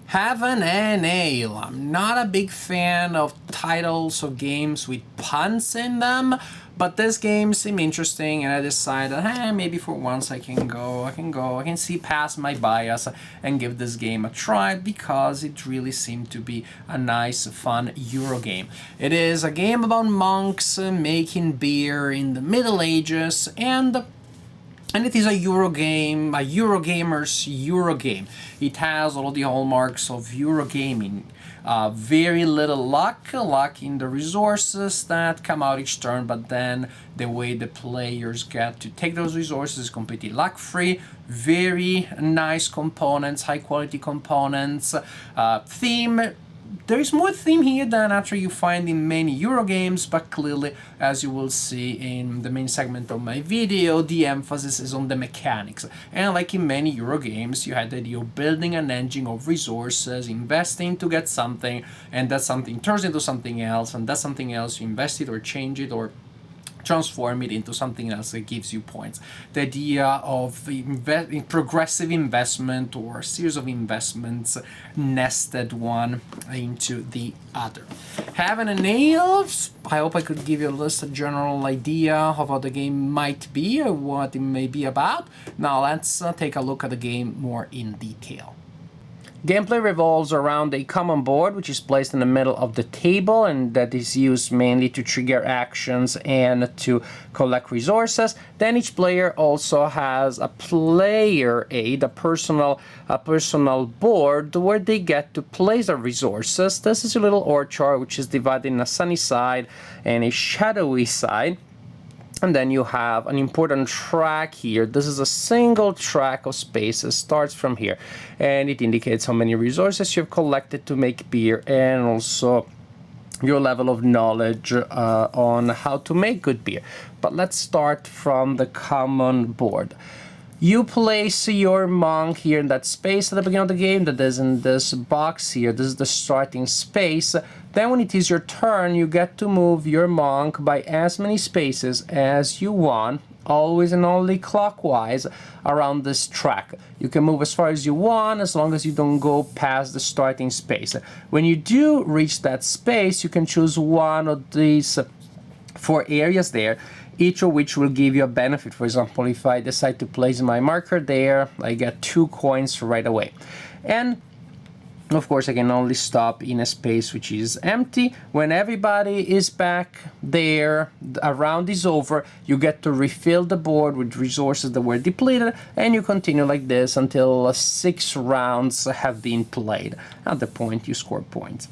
Heaven and Ale. I'm not a big fan of titles of games with puns in them, but this game seemed interesting and I decided, maybe for once I can see past my bias and give this game a try because it really seemed to be a nice, fun Euro game. It is a game about monks making beer in the Middle Ages, and it is a Euro game, a Eurogamer's Euro game. It has all the hallmarks of Eurogaming. Very little luck in the resources that come out each turn, but then the way the players get to take those resources is completely luck-free. Very nice components, high-quality components. Theme. There is more theme here than actually you find in many Euro games, but clearly, as you will see in the main segment of my video, the emphasis is on the mechanics. And like in many Euro games, you had the idea of building an engine of resources, investing to get something, and that something turns into something else, and that something else you invest it or change it or transform it into something else that gives you points. The idea of progressive investment or a series of investments nested one into the other. Heaven and Ale, I hope I could give you a general idea of what the game might be or what it may be about. Now let's take a look at the game more in detail. Gameplay revolves around a common board which is placed in the middle of the table and that is used mainly to trigger actions and to collect resources. Then each player also has a player aid, a personal board where they get to place their resources. This is a little orchard which is divided in a sunny side and a shadowy side. And then you have an important track here. This is a single track of spaces, starts from here. And it indicates how many resources you've collected to make beer and also your level of knowledge on how to make good beer. But let's start from the common board. You place your monk here in that space at the beginning of the game that is in this box here. This is the starting space. Then when it is your turn, you get to move your monk by as many spaces as you want, always and only clockwise around this track. You can move as far as you want as long as you don't go past the starting space. When you do reach that space, you can choose one of these 4 areas there, each of which will give you a benefit. For example, if I decide to place my marker there, I get 2 coins right away. And of course, I can only stop in a space which is empty. When everybody is back there, a round is over, you get to refill the board with resources that were depleted, and you continue like this until 6 rounds have been played. At the point, you score points.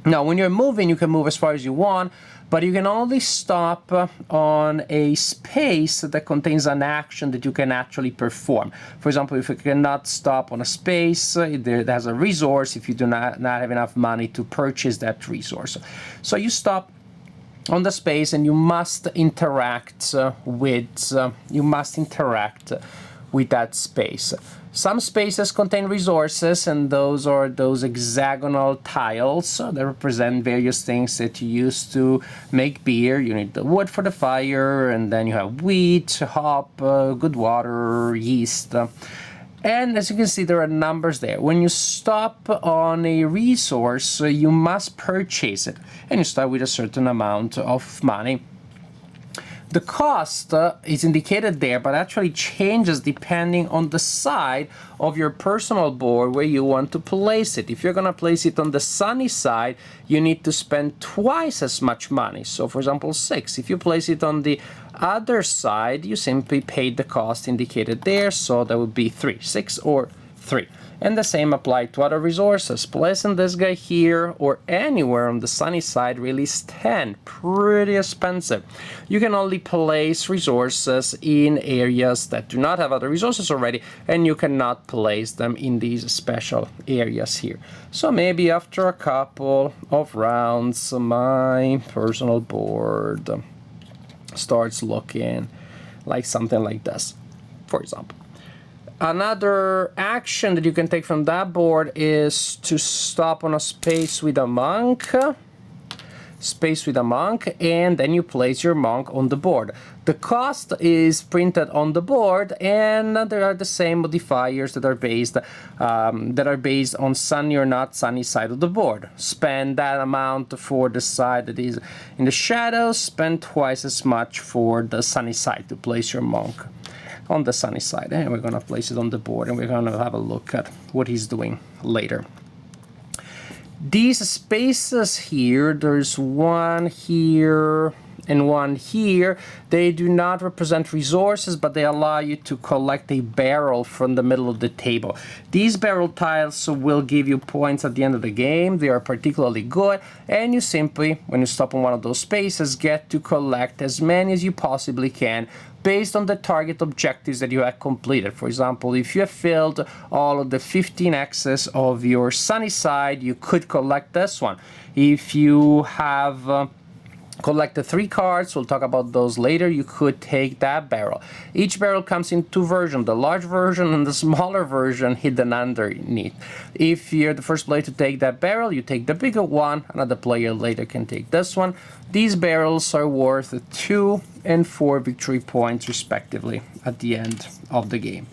Now, when you're moving, you can move as far as you want, but you can only stop on a space that contains an action that you can actually perform. For example, if you cannot stop on a space, there's a resource if you do not have enough money to purchase that resource. So you stop on the space and you must interact with that space. Some spaces contain resources, and those are those hexagonal tiles that represent various things that you use to make beer. You need the wood for the fire, and then you have wheat, hop, good water, yeast. And as you can see, there are numbers there. When you stop on a resource, you must purchase it, and you start with a certain amount of money. The cost is indicated there, but actually changes depending on the side of your personal board where you want to place it. If you're going to place it on the sunny side, you need to spend twice as much money. So, for example, 6. If you place it on the other side, you simply pay the cost indicated there, so that would be 3. 6 or 3. And the same applied to other resources. Placing this guy here or anywhere on the sunny side really is 10. Pretty expensive. You can only place resources in areas that do not have other resources already, and you cannot place them in these special areas here. So maybe after a couple of rounds, my personal board starts looking like something like this, for example. Another action that you can take from that board is to stop on a space with a monk. space with a monk, and then you place your monk on the board. The cost is printed on the board, and there are the same modifiers that are based on sunny or not sunny side of the board. Spend that amount for the side that is in the shadows, spend twice as much for the sunny side to place your monk on the sunny side. And we're gonna place it on the board, and we're gonna have a look at what he's doing later. These spaces here, there's one here and one here, they do not represent resources, but they allow you to collect a barrel from the middle of the table. These barrel tiles will give you points at the end of the game. They are particularly good, and you simply, when you stop on one of those spaces, get to collect as many as you possibly can based on the target objectives that you have completed. For example, if you have filled all of the 15 X's of your sunny side, you could collect this one. If you have collected 3 cards, we'll talk about those later, you could take that barrel. Each barrel comes in 2 versions, the large version and the smaller version hidden underneath. If you're the first player to take that barrel, you take the bigger one, another player later can take this one. These barrels are worth 2 and 4 victory points respectively at the end of the game.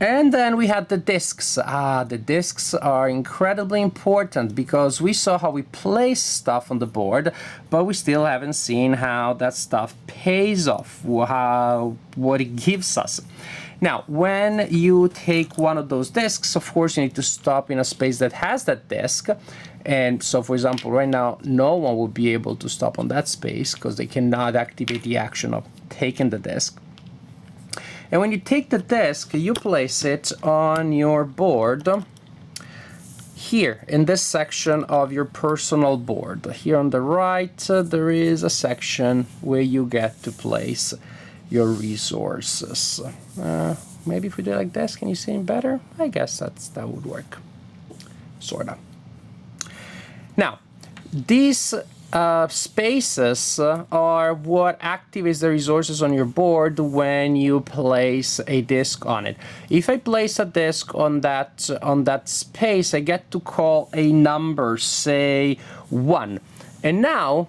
And then we had the discs. The discs are incredibly important because we saw how we place stuff on the board, but we still haven't seen how that stuff pays off, what it gives us. Now, when you take one of those discs, of course, you need to stop in a space that has that disc. And so, for example, right now, no one will be able to stop on that space because they cannot activate the action of taking the disc. And when you take the disc, you place it on your board here in this section of your personal board. Here on the right, there is a section where you get to place your resources. Maybe if we do it like this, can you see it better? I guess that would work, sorta. Now, these spaces are what activates the resources on your board when you place a disc on it. If I place a disc on that space, I get to call a number, say 1. And now,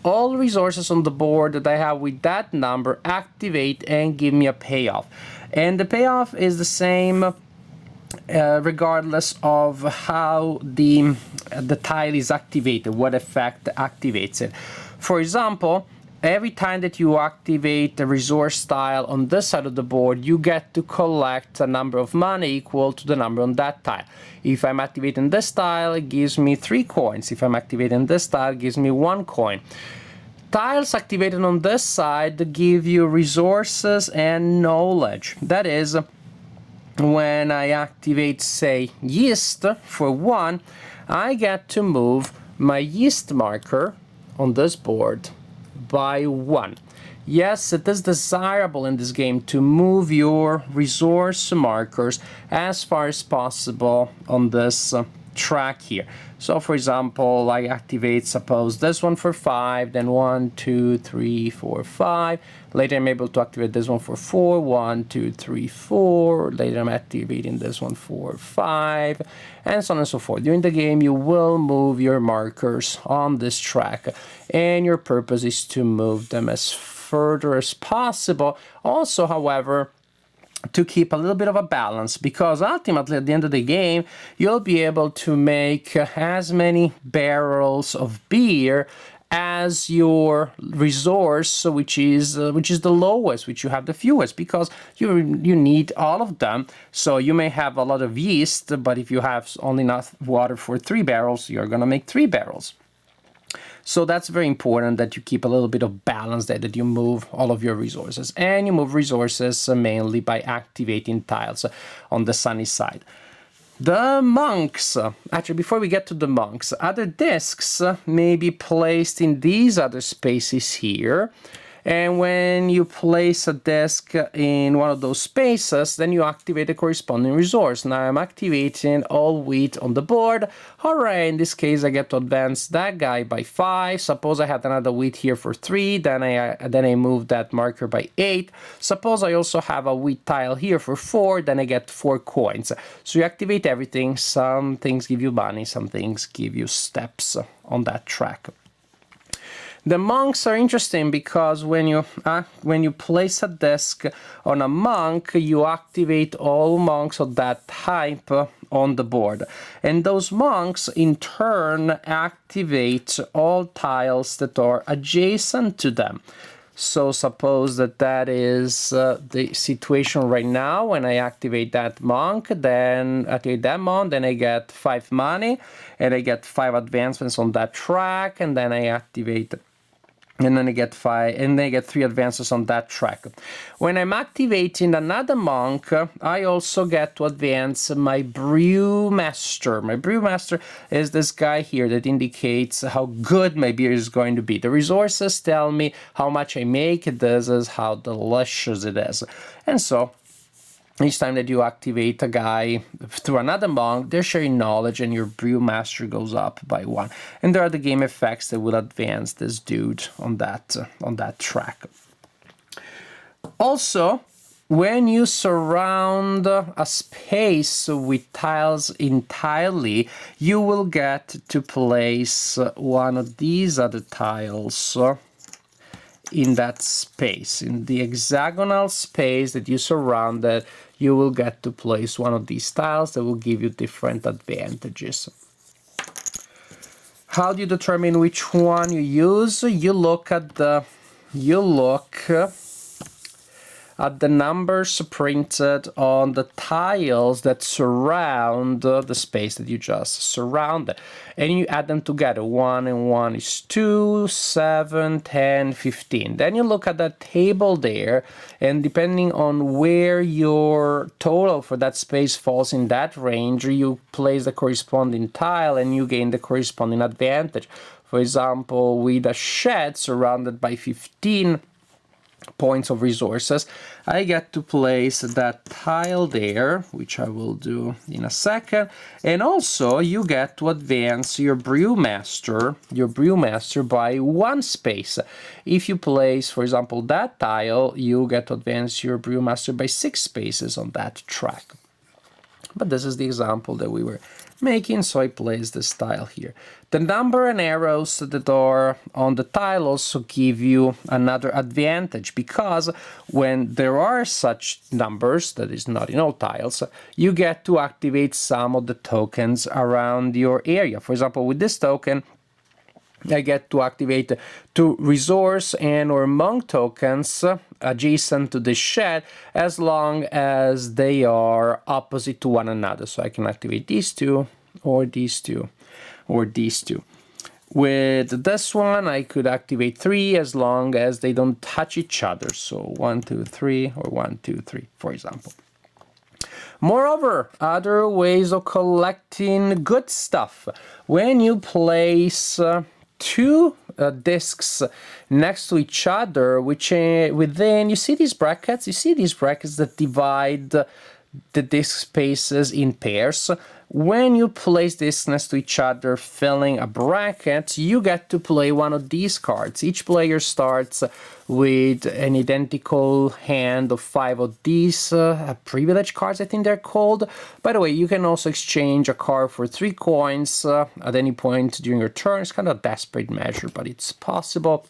all resources on the board that I have with that number activate and give me a payoff. And the payoff is the same regardless of how the tile is activated, what effect activates it. For example, every time that you activate the resource tile on this side of the board, you get to collect a number of money equal to the number on that tile. If I'm activating this tile, it gives me 3 coins. If I'm activating this tile, it gives me 1 coin. Tiles activated on this side give you resources and knowledge. That is, when I activate, say, yeast for 1, I get to move my yeast marker on this board by 1. Yes, it is desirable in this game to move your resource markers as far as possible on this track here. So for example, I activate, suppose, this one for 5, then 1, 2, 3, 4, 5. Later I'm able to activate this one for 4, 1, 2, 3, 4. Later I'm activating this one for 5, and so on and so forth. During the game, you will move your markers on this track, and your purpose is to move them as further as possible. Also, however, to keep a little bit of a balance, because ultimately at the end of the game you'll be able to make as many barrels of beer as your resource, which is the lowest, which you have the fewest, because you need all of them. So you may have a lot of yeast, but if you have only enough water for 3 barrels, you're gonna make 3 barrels. So that's very important that you keep a little bit of balance there, that you move all of your resources. And you move resources mainly by activating tiles on the sunny side. The monks, actually before we get to the monks, other discs may be placed in these other spaces here. And when you place a disc in one of those spaces, then you activate the corresponding resource. Now I'm activating all wheat on the board. All right, in this case, I get to advance that guy by 5. Suppose I had another wheat here for 3, then I move that marker by 8. Suppose I also have a wheat tile here for 4, then I get 4 coins. So you activate everything. Some things give you money, some things give you steps on that track. The monks are interesting because when you place a disc on a monk, you activate all monks of that type on the board. And those monks, in turn, activate all tiles that are adjacent to them. So suppose that is the situation right now. When I activate that monk, then I get 5 money, and I get 5 advancements on that track, and then I activate, and then I get 5, and then I get 3 advances on that track. When I'm activating another monk, I also get to advance my Brewmaster. My Brewmaster is this guy here that indicates how good my beer is going to be. The resources tell me how much I make. This is how delicious it is. And so each time that you activate a guy through another monk, they're sharing knowledge and your Brewmaster goes up by 1. And there are the game effects that will advance this dude on that track. Also, when you surround a space with tiles entirely, you will get to place one of these other tiles in that space. In the hexagonal space that you surrounded, you will get to place one of these tiles that will give you different advantages. How do you determine which one you use? You look at the numbers printed on the tiles that surround the space that you just surrounded, and you add them together. 1 and 1 is 2, 7, 10, 15. Then you look at that table there, and depending on where your total for that space falls in that range, you place the corresponding tile and you gain the corresponding advantage. For example, with a shed surrounded by 15 points of resources, I get to place that tile there, which I will do in a second, and also you get to advance your Brewmaster by 1 space. If you place, for example, that tile, you get to advance your Brewmaster by 6 spaces on that track. But this is the example that we were making, so I place this tile here. The number and arrows that are on the tile also give you another advantage, because when there are such numbers, that is not in all tiles, you get to activate some of the tokens around your area. For example, with this token, I get to activate 2 resource and or monk tokens adjacent to the shed, as long as they are opposite to one another. So I can activate these 2 or these 2 or these 2. With this one, I could activate 3 as long as they don't touch each other. So 1, 2, 3 or 1, 2, 3, for example. Moreover, other ways of collecting good stuff. When you place 2 discs next to each other, which within, you see these brackets? You see these brackets that divide the disc spaces in pairs? When you place discs next to each other, filling a bracket, you get to play one of these cards. Each player starts with an identical hand of 5 of these privilege cards, I think they're called. By the way, you can also exchange a card for 3 coins at any point during your turn. It's kind of a desperate measure, but it's possible.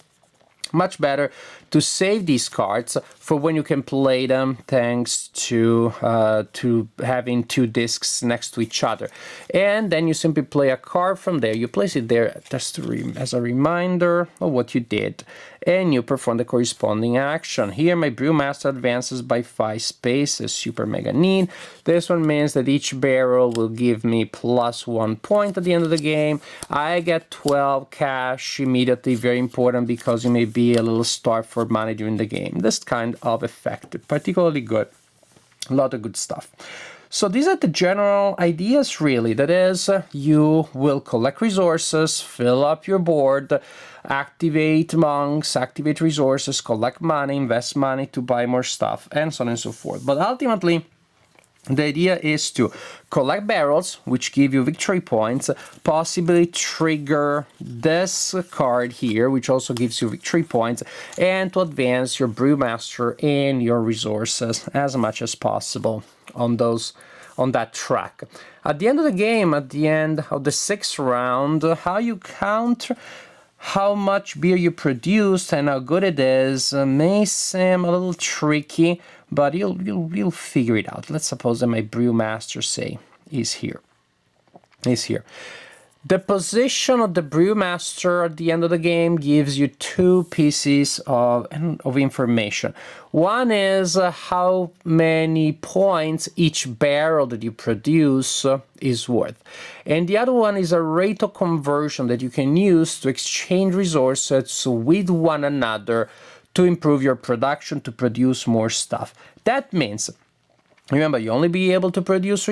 Much better to save these cards for when you can play them, thanks to having 2 discs next to each other. And then you simply play a card from there. You place it there just as a reminder of what you did, and you perform the corresponding action. Here my Brewmaster advances by 5 spaces, super mega neat. This one means that each barrel will give me plus 1 point at the end of the game. I get 12 cash immediately, very important, because you may be a little starved for money during the game. This kind of effect, particularly good. A lot of good stuff. So these are the general ideas, really. That is, you will collect resources, fill up your board, activate monks, activate resources, collect money, invest money to buy more stuff, and so on and so forth. But ultimately, the idea is to collect barrels, which give you victory points, possibly trigger this card here, which also gives you victory points, and to advance your Brewmaster and your resources as much as possible on that track. At the end of the game, at the end of the 6th round, how you count how much beer you produced and how good it is may seem a little tricky, but you'll figure it out. Let's suppose that my Brewmaster, say, is here. The position of the Brewmaster at the end of the game gives you 2 pieces of information. One is how many points each barrel that you produce is worth. And the other one is a rate of conversion that you can use to exchange resources with one another to improve your production, to produce more stuff. That means, remember, you only be able to produce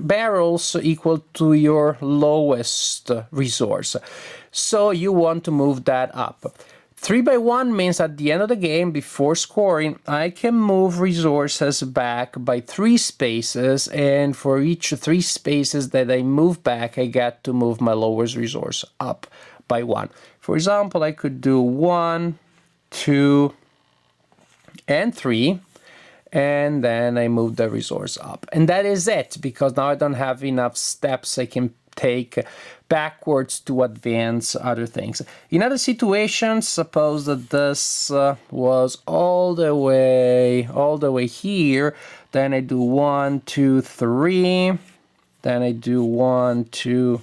barrels equal to your lowest resource. So you want to move that up. 3x1 means at the end of the game, before scoring, I can move resources back by 3 spaces, and for each 3 spaces that I move back, I get to move my lowest resource up by 1. For example, I could do 1, 2, and 3. And then I move the resource up. And that is it, because now I don't have enough steps I can take backwards to advance other things. In other situations, suppose that this was all the way here, then I do 1, 2, 3, then I do 1, 2,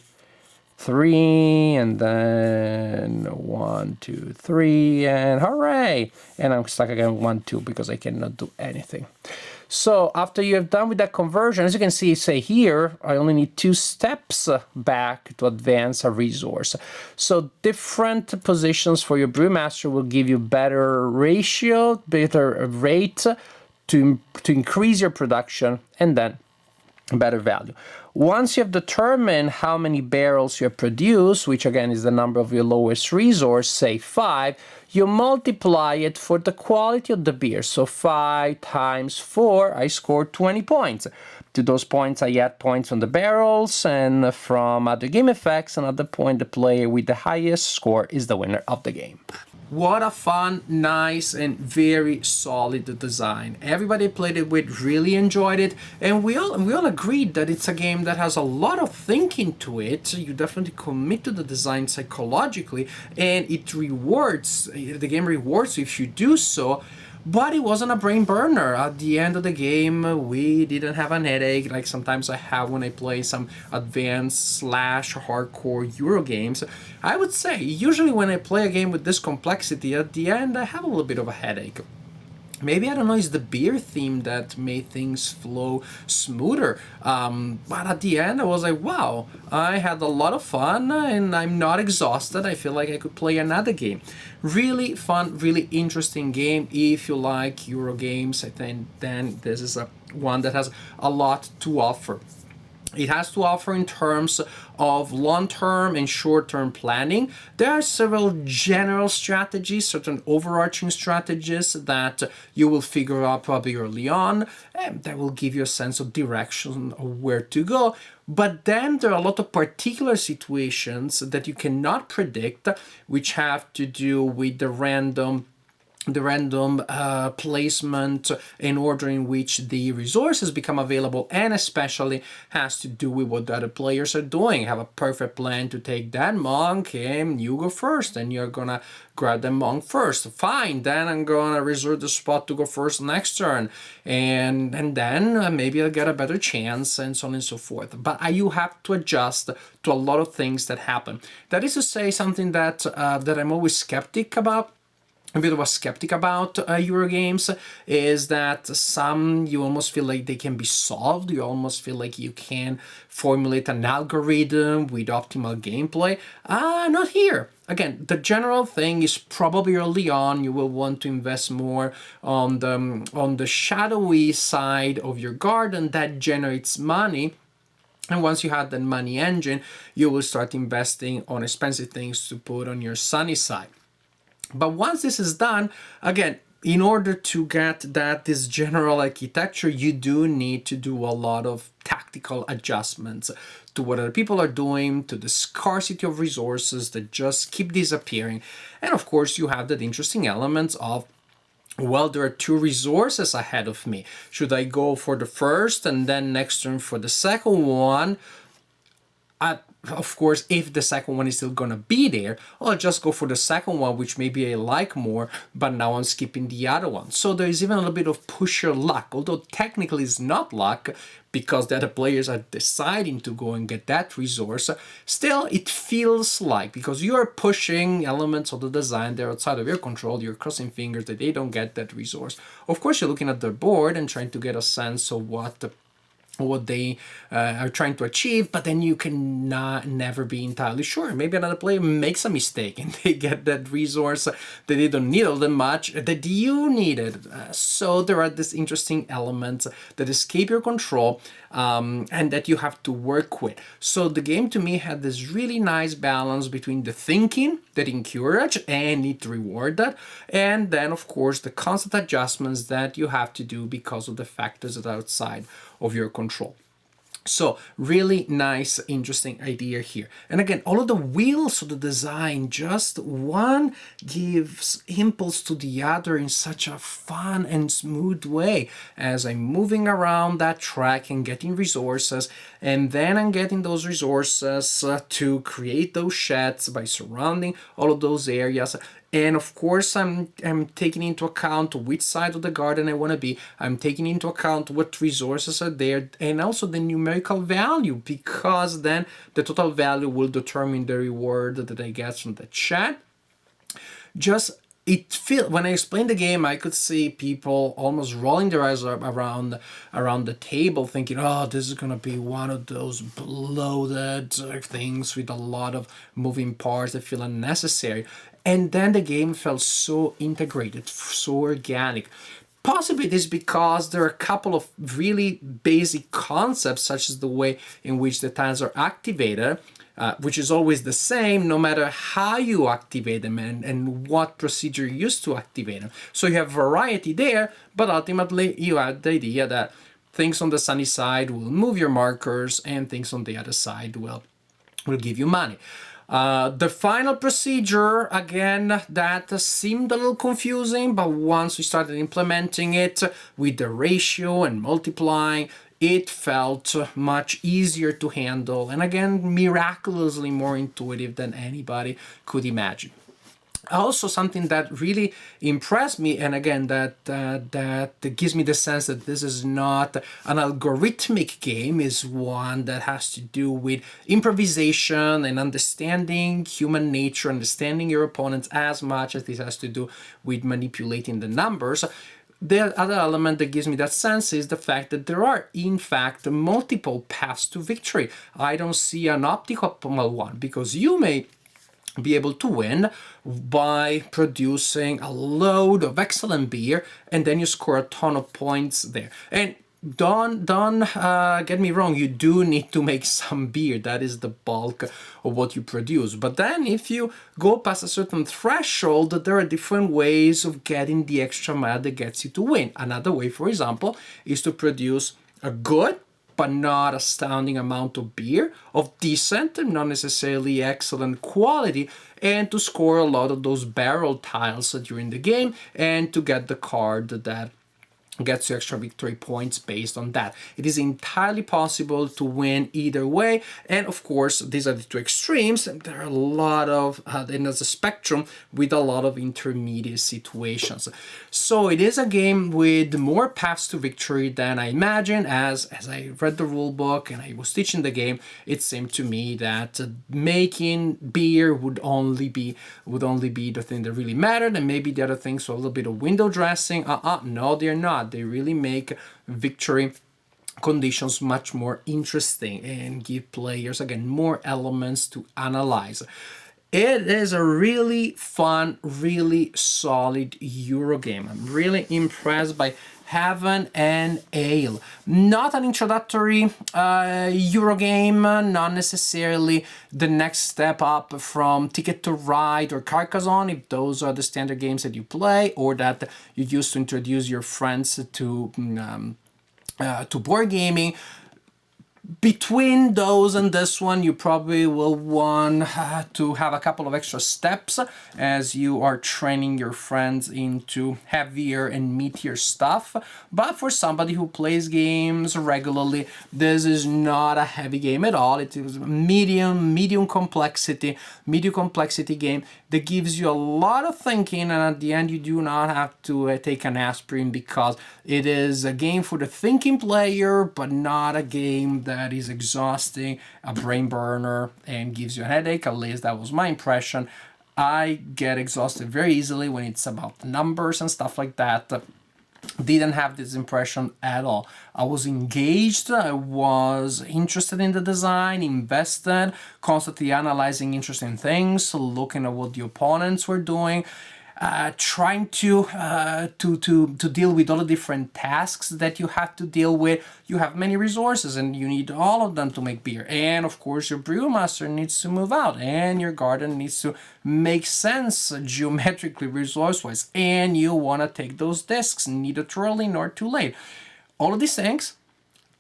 3, and then 1, 2, 3, and hooray! And I'm stuck again 1, 2 because I cannot do anything. So after you have done with that conversion, as you can see, say here, I only need 2 steps back to advance a resource. So different positions for your Brewmaster will give you better ratio, better rate to increase your production, and then better value. Once you have determined how many barrels you have produced, which again is the number of your lowest resource, say 5, you multiply it for the quality of the beer. So 5 times 4, I scored 20 points. To those points, I add points from the barrels and from other game effects, and at the point, the player with the highest score is the winner of the game. What a fun, nice, and very solid design. Everybody played it with really enjoyed it, and we all agreed that it's a game that has a lot of thinking to it. You definitely commit to the design psychologically, and it rewards, the game rewards you if you do so. But it wasn't a brain burner. At the end of the game, we didn't have an headache like sometimes I have when I play some advanced / hardcore Euro games. I would say, usually when I play a game with this complexity, at the end I have a little bit of a headache. Maybe, I don't know, it's the beer theme that made things flow smoother. But at the end, I was like, wow, I had a lot of fun and I'm not exhausted. I feel like I could play another game. Really fun, really interesting game. If you like Euro games, I think then this is one that has a lot to offer. It has to offer in terms of long-term and short-term planning. There are several general strategies, certain overarching strategies that you will figure out probably early on, and that will give you a sense of direction of where to go. But then there are a lot of particular situations that you cannot predict, which have to do with the random placement and order in which the resources become available, and especially has to do with what the other players are doing. Have a perfect plan to take that monk and you go first and you're gonna grab the monk first. Fine, then I'm gonna reserve the spot to go first next turn, and then maybe I'll get a better chance, and so on and so forth. But you have to adjust to a lot of things that happen. That is to say, something that I'm always skeptic about. A bit of a skeptic about Euro games is that some you almost feel like they can be solved. You almost feel like you can formulate an algorithm with optimal gameplay. Not here. again, the general thing is probably early on you will want to invest more on the shadowy side of your garden that generates money. And once you have that money engine, you will start investing on expensive things to put on your sunny side. But once this is done, again, in order to get this general architecture, you do need to do a lot of tactical adjustments to what other people are doing, to the scarcity of resources that just keep disappearing. And of course, you have that interesting elements of, well, there are two resources ahead of me. Should I go for the first and then next turn for the second one? Of course, if the second one is still gonna be there, I'll just go for the second one, which maybe I like more, but now I'm skipping the other one. So there is even a little bit of pusher luck, although technically it's not luck because the other players are deciding to go and get that resource. Still, it feels like, because you are pushing elements of the design that are outside of your control, you're crossing fingers that they don't get that resource. Of course, you're looking at their board and trying to get a sense of what they are trying to achieve, but then you can never be entirely sure. Maybe another player makes a mistake and they get that resource that they don't need all that much that you needed. So there are these interesting elements that escape your control and that you have to work with. So the game to me had this really nice balance between the thinking that encourage and it reward that, and then of course the constant adjustments that you have to do because of the factors that are outside of your control. So really nice, interesting idea here. And again, all of the wheels of the design, just one gives impulse to the other in such a fun and smooth way as I'm moving around that track and getting resources. And then I'm getting those resources to create those sheds by surrounding all of those areas. And of course, I'm taking into account which side of the garden I want to be. I'm taking into account what resources are there and also the numerical value, because then the total value will determine the reward that I get from the chat. Just when I explained the game, I could see people almost rolling their eyes around the table, thinking, "Oh, this is gonna be one of those bloated things with a lot of moving parts that feel unnecessary." And then the game felt so integrated, so organic. Possibly it is because there are a couple of really basic concepts, such as the way in which the tiles are activated, which is always the same no matter how you activate them and what procedure you use to activate them. So you have variety there, but ultimately you have the idea that things on the sunny side will move your markers and things on the other side will give you money. The final procedure, again, that seemed a little confusing, but once we started implementing it with the ratio and multiplying, it felt much easier to handle, and again, miraculously more intuitive than anybody could imagine. Also, something that really impressed me, and again, that gives me the sense that this is not an algorithmic game, is one that has to do with improvisation and understanding human nature, understanding your opponents as much as this has to do with manipulating the numbers. The other element that gives me that sense is the fact that there are, in fact, multiple paths to victory. I don't see an optimal one, because you may be able to win by producing a load of excellent beer and then you score a ton of points there. And don't get me wrong, you do need to make some beer. That is the bulk of what you produce. But then if you go past a certain threshold, there are different ways of getting the extra mile that gets you to win. Another way, for example, is to produce a good but not astounding amount of beer, of decent and not necessarily excellent quality, and to score a lot of those barrel tiles during the game and to get the card that gets you extra victory points based on that. It is entirely possible to win either way, and of course these are the two extremes, and there are a lot of and there's a spectrum with a lot of intermediate situations. So it is a game with more paths to victory than I imagined. As I read the rule book and I was teaching the game, it seemed to me that making beer would only be the thing that really mattered, and maybe the other things were a little bit of window dressing. No, they're not. They really make victory conditions much more interesting and give players, again, more elements to analyze. It is a really fun, really solid Euro game. I'm really impressed by Heaven and Ale. Not an introductory Euro game, not necessarily the next step up from Ticket to Ride or Carcassonne, if those are the standard games that you play or that you use to introduce your friends to board gaming. Between those and this one, you probably will want to have a couple of extra steps as you are training your friends into heavier and meatier stuff. But for somebody who plays games regularly, this is not a heavy game at all. It is a medium complexity game that gives you a lot of thinking, and at the end you do not have to take an aspirin, because it is a game for the thinking player, but not a game that is exhausting, a brain burner, and gives you a headache. At least that was my impression. I get exhausted very easily when it's about numbers and stuff like that. Didn't have this impression at all. I was engaged, I was interested in the design, invested, constantly analyzing interesting things, looking at what the opponents were doing, trying to deal with all the different tasks that you have to deal with. You have many resources and you need all of them to make beer. And of course your brewmaster needs to move out, and your garden needs to make sense geometrically, resource-wise. And you want to take those discs, neither too early nor too late. All of these things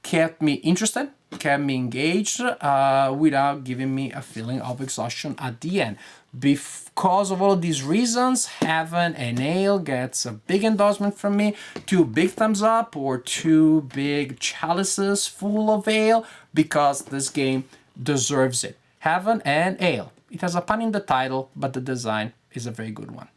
kept me interested, kept me engaged, without giving me a feeling of exhaustion at the end. Because of all of these reasons, Heaven and Ale gets a big endorsement from me. 2 big thumbs up, or 2 big chalices full of ale, because this game deserves it. Heaven and Ale. It has a pun in the title, but the design is a very good one.